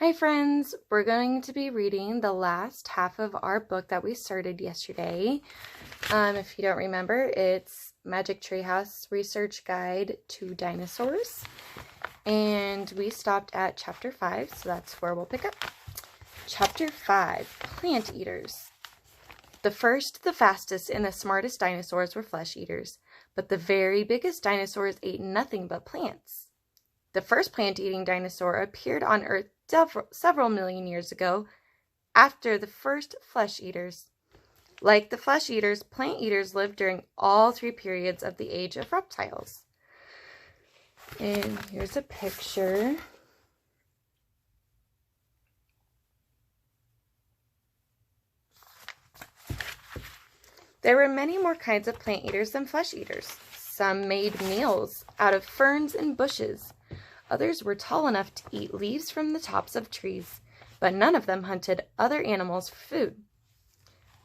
Hi friends, we're going to be reading the last half of our book that we started yesterday. If you don't remember, it's Magic Treehouse Research Guide to Dinosaurs. And we stopped at chapter 5, so that's where we'll pick up. Chapter 5, Plant Eaters. The first, the fastest, and the smartest dinosaurs were flesh eaters, but the very biggest dinosaurs ate nothing but plants. The first plant-eating dinosaur appeared on Earth several million years ago, after the first flesh eaters. Like the flesh eaters, plant eaters lived during all three periods of the age of reptiles. And here's a picture. There were many more kinds of plant eaters than flesh eaters. Some made meals out of ferns and bushes. Others were tall enough to eat leaves from the tops of trees, but none of them hunted other animals for food.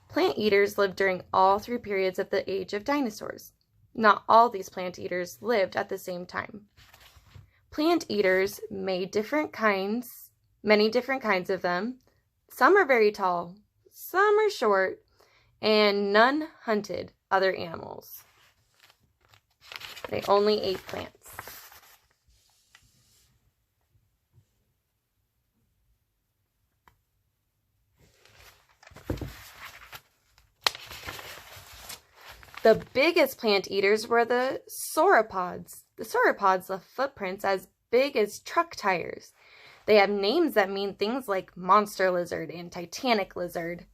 Plant eaters lived during all three periods of the age of dinosaurs. Not all these plant eaters lived at the same time. Plant eaters made many different kinds of them. Some are very tall, some are short, and none hunted other animals. They only ate plants. The biggest plant eaters were the sauropods. The sauropods left footprints as big as truck tires. They have names that mean things like monster lizard and titanic lizard.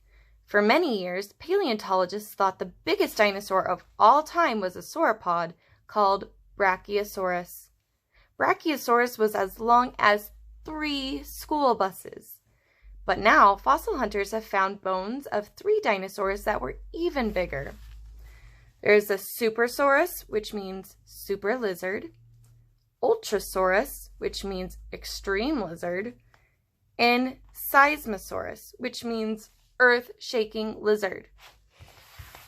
For many years, paleontologists thought the biggest dinosaur of all time was a sauropod called Brachiosaurus. Brachiosaurus was as long as 3 school buses. But now, fossil hunters have found bones of 3 dinosaurs that were even bigger. There's a Supersaurus, which means super lizard, Ultrasaurus, which means extreme lizard, and Seismosaurus, which means earth-shaking lizard.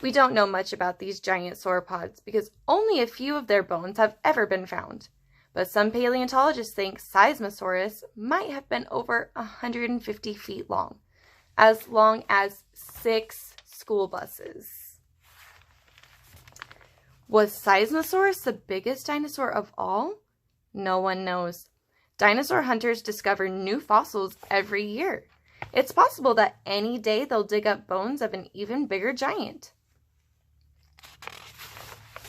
We don't know much about these giant sauropods because only a few of their bones have ever been found. But some paleontologists think Seismosaurus might have been over 150 feet long as 6 school buses. Was Seismosaurus the biggest dinosaur of all? No one knows. Dinosaur hunters discover new fossils every year. It's possible that any day they'll dig up bones of an even bigger giant.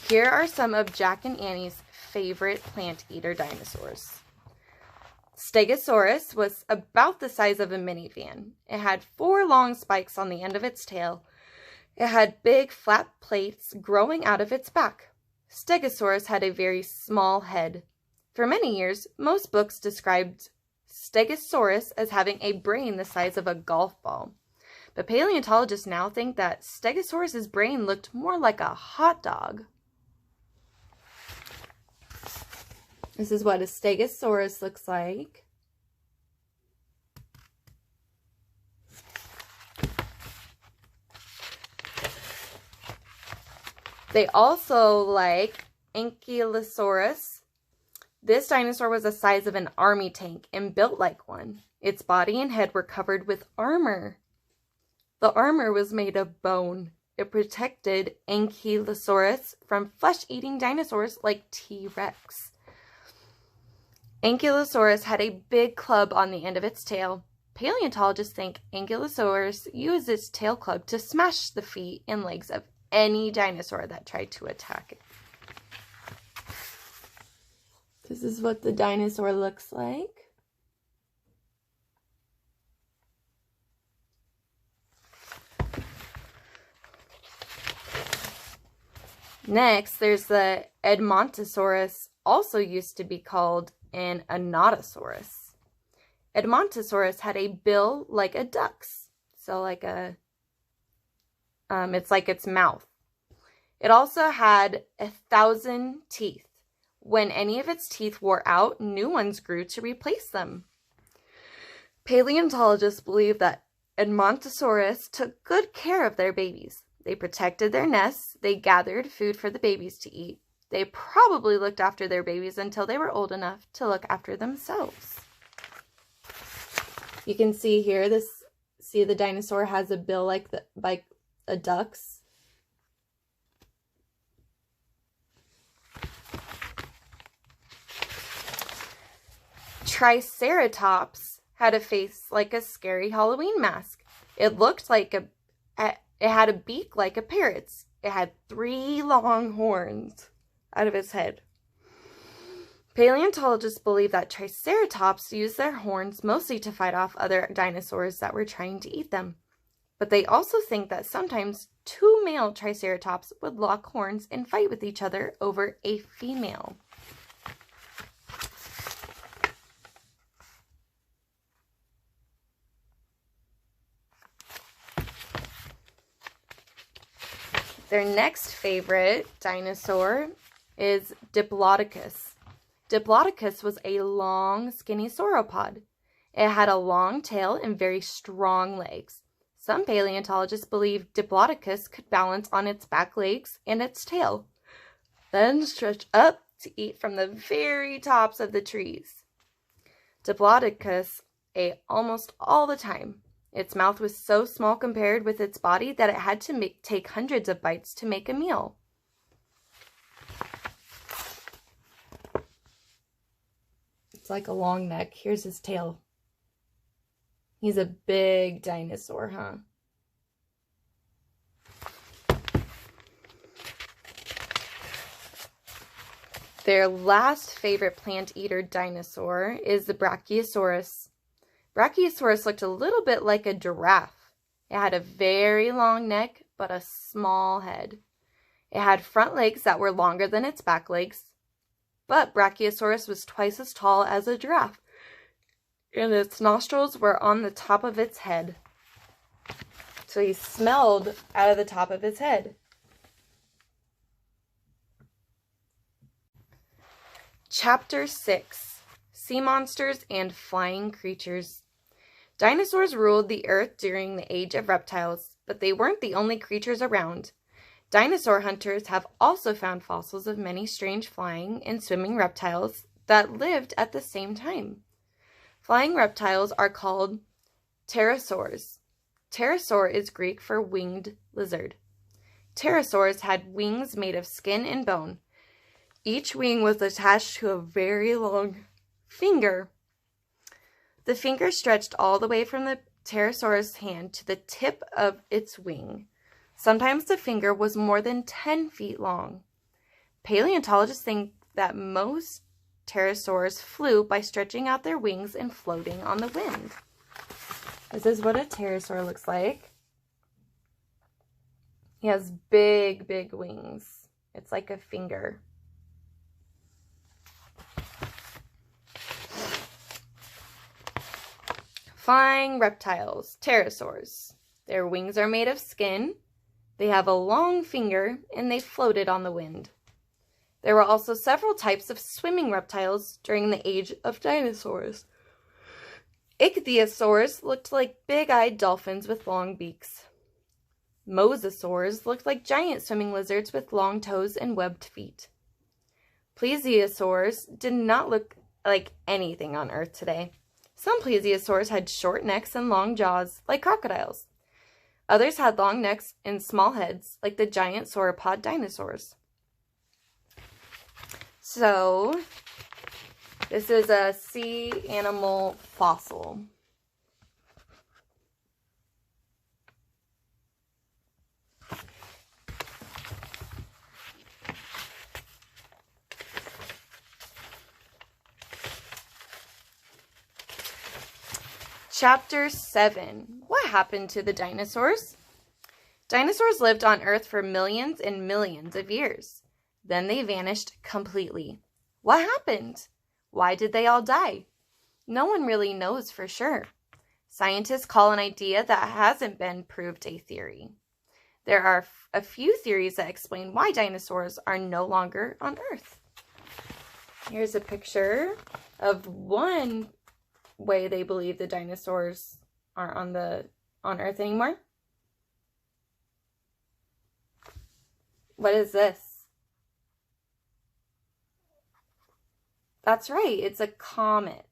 Here are some of Jack and Annie's favorite plant-eater dinosaurs. Stegosaurus was about the size of a minivan. It had 4 long spikes on the end of its tail. It had big flat plates growing out of its back. Stegosaurus had a very small head. For many years, most books described Stegosaurus as having a brain the size of a golf ball. But paleontologists now think that Stegosaurus's brain looked more like a hot dog. This is what a Stegosaurus looks like. They also like Ankylosaurus. This dinosaur was the size of an army tank and built like one. Its body and head were covered with armor. The armor was made of bone. It protected Ankylosaurus from flesh-eating dinosaurs like T-Rex. Ankylosaurus had a big club on the end of its tail. Paleontologists think Ankylosaurus used its tail club to smash the feet and legs of any dinosaur that tried to attack it. This is what the dinosaur looks like. Next, there's the Edmontosaurus, also used to be called an Anatosaurus. Edmontosaurus had a bill like a duck's, so like it's like its mouth. It also had 1,000 teeth. When any of its teeth wore out, new ones grew to replace them. Paleontologists believe that Edmontosaurus took good care of their babies. They protected their nests. They gathered food for the babies to eat. They probably looked after their babies until they were old enough to look after themselves. You can see here, see the dinosaur has a bill like a duck's. Triceratops had a face like a scary Halloween mask. It looked like it had a beak like a parrot's. It had 3 long horns out of its head. Paleontologists believe that Triceratops used their horns mostly to fight off other dinosaurs that were trying to eat them. But they also think that sometimes 2 male Triceratops would lock horns and fight with each other over a female. Their next favorite dinosaur is Diplodocus. Diplodocus was a long, skinny sauropod. It had a long tail and very strong legs. Some paleontologists believe Diplodocus could balance on its back legs and its tail, then stretch up to eat from the very tops of the trees. Diplodocus ate almost all the time. Its mouth was so small compared with its body that it had to take hundreds of bites to make a meal. It's like a long neck. Here's his tail. He's a big dinosaur, huh? Their last favorite plant-eater dinosaur is the Brachiosaurus. Brachiosaurus looked a little bit like a giraffe. It had a very long neck, but a small head. It had front legs that were longer than its back legs, but Brachiosaurus was twice as tall as a giraffe, and its nostrils were on the top of its head. So he smelled out of the top of his head. Chapter 6: Sea Monsters and Flying Creatures. Dinosaurs ruled the earth during the age of reptiles, but they weren't the only creatures around. Dinosaur hunters have also found fossils of many strange flying and swimming reptiles that lived at the same time. Flying reptiles are called pterosaurs. Pterosaur is Greek for winged lizard. Pterosaurs had wings made of skin and bone. Each wing was attached to a very long finger. The finger stretched all the way from the pterosaur's hand to the tip of its wing. Sometimes the finger was more than 10 feet long. Paleontologists think that most pterosaurs flew by stretching out their wings and floating on the wind. This is what a pterosaur looks like. He has big, big wings. It's like a finger. Flying reptiles, pterosaurs. Their wings are made of skin. They have a long finger, and they floated on the wind. There were also several types of swimming reptiles during the age of dinosaurs. Ichthyosaurs looked like big-eyed dolphins with long beaks. Mosasaurs looked like giant swimming lizards with long toes and webbed feet. Plesiosaurs did not look like anything on Earth today. Some plesiosaurs had short necks and long jaws, like crocodiles. Others had long necks and small heads, like the giant sauropod dinosaurs. So, this is a sea animal fossil. Chapter 7. What happened to the dinosaurs? Dinosaurs lived on Earth for millions and millions of years. Then they vanished completely. What happened? Why did they all die? No one really knows for sure. Scientists call an idea that hasn't been proved a theory. There are a few theories that explain why dinosaurs are no longer on Earth. Here's a picture of one way they believe the dinosaurs aren't on Earth anymore. What is this? That's right, it's a comet.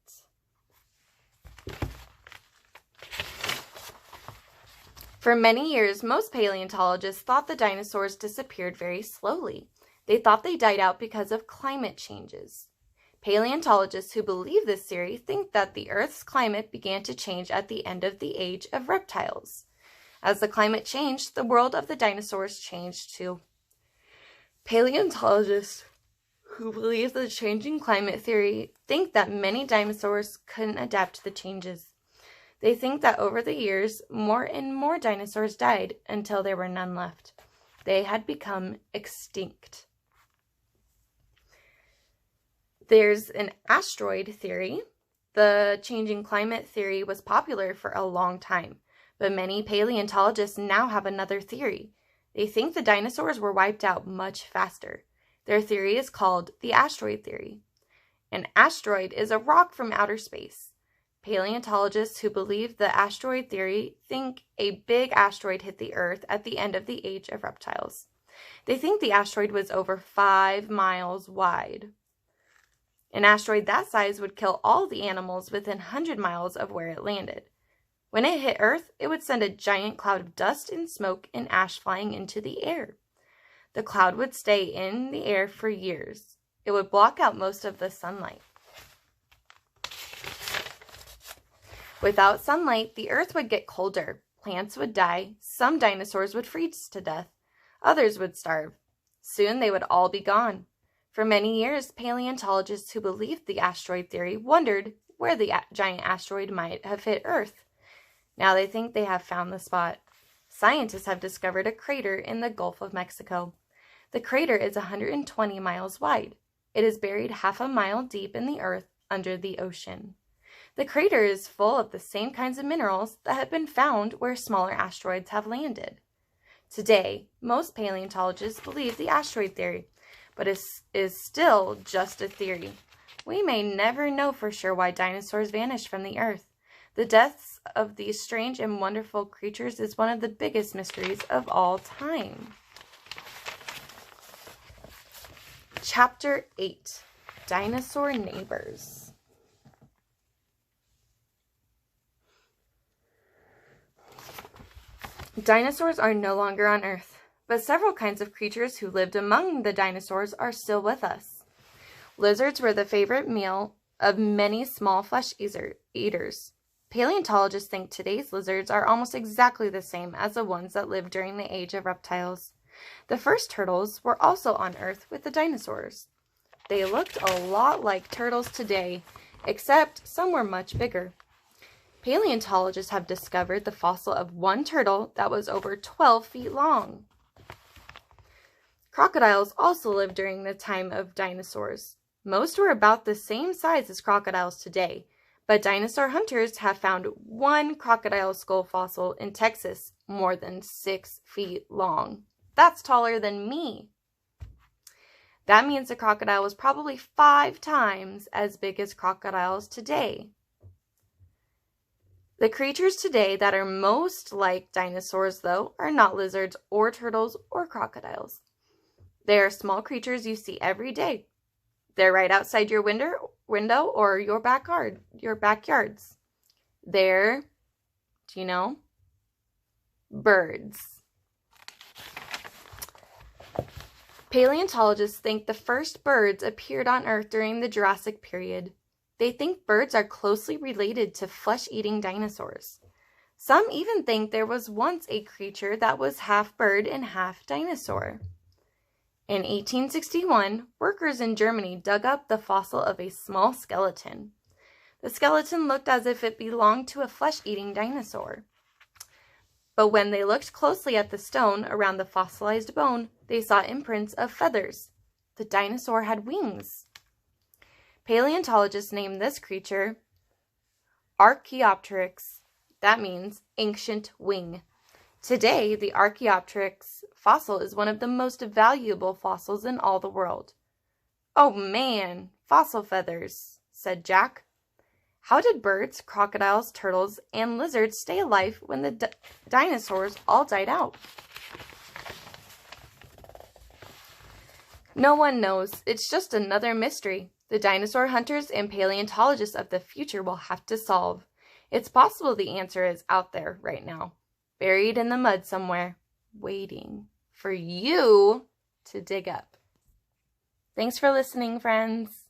For many years, most paleontologists thought the dinosaurs disappeared very slowly. They thought they died out because of climate changes. Paleontologists who believe this theory think that the Earth's climate began to change at the end of the age of reptiles. As the climate changed, the world of the dinosaurs changed too. Paleontologists who believe the changing climate theory think that many dinosaurs couldn't adapt to the changes. They think that over the years, more and more dinosaurs died until there were none left. They had become extinct. There's an asteroid theory. The changing climate theory was popular for a long time, but many paleontologists now have another theory. They think the dinosaurs were wiped out much faster. Their theory is called the asteroid theory. An asteroid is a rock from outer space. Paleontologists who believe the asteroid theory think a big asteroid hit the Earth at the end of the age of reptiles. They think the asteroid was over 5 miles wide. An asteroid that size would kill all the animals within 100 miles of where it landed. When it hit Earth, it would send a giant cloud of dust and smoke and ash flying into the air. The cloud would stay in the air for years. It would block out most of the sunlight. Without sunlight, the Earth would get colder. Plants would die. Some dinosaurs would freeze to death. Others would starve. Soon they would all be gone. For many years, paleontologists who believed the asteroid theory wondered where the giant asteroid might have hit Earth. Now they think they have found the spot. Scientists have discovered a crater in the Gulf of Mexico. The crater is 120 miles wide. It is buried half a mile deep in the earth under the ocean. The crater is full of the same kinds of minerals that have been found where smaller asteroids have landed. Today, most paleontologists believe the asteroid theory, but it is still just a theory. We may never know for sure why dinosaurs vanished from the earth. The deaths of these strange and wonderful creatures is one of the biggest mysteries of all time. Chapter 8, Dinosaur Neighbors. Dinosaurs are no longer on Earth, but several kinds of creatures who lived among the dinosaurs are still with us. Lizards were the favorite meal of many small flesh eaters. Paleontologists think today's lizards are almost exactly the same as the ones that lived during the age of reptiles. The first turtles were also on Earth with the dinosaurs. They looked a lot like turtles today, except some were much bigger. Paleontologists have discovered the fossil of one turtle that was over 12 feet long. Crocodiles also lived during the time of dinosaurs. Most were about the same size as crocodiles today, but dinosaur hunters have found one crocodile skull fossil in Texas more than 6 feet long. That's taller than me. That means the crocodile was probably 5 times as big as crocodiles today. The creatures today that are most like dinosaurs, though, are not lizards or turtles or crocodiles. They are small creatures you see every day. They're right outside your window or your backyards. They're, do you know? Birds. Paleontologists think the first birds appeared on Earth during the Jurassic period. They think birds are closely related to flesh-eating dinosaurs. Some even think there was once a creature that was half bird and half dinosaur. In 1861, workers in Germany dug up the fossil of a small skeleton. The skeleton looked as if it belonged to a flesh-eating dinosaur. But when they looked closely at the stone around the fossilized bone, they saw imprints of feathers. The dinosaur had wings. Paleontologists named this creature Archaeopteryx. That means ancient wing. Today, the Archaeopteryx fossil is one of the most valuable fossils in all the world. "Oh man, fossil feathers," said Jack. How did birds, crocodiles, turtles, and lizards stay alive when the dinosaurs all died out? No one knows. It's just another mystery the dinosaur hunters and paleontologists of the future will have to solve. It's possible the answer is out there right now. buried in the mud somewhere, waiting for you to dig up. Thanks for listening, friends.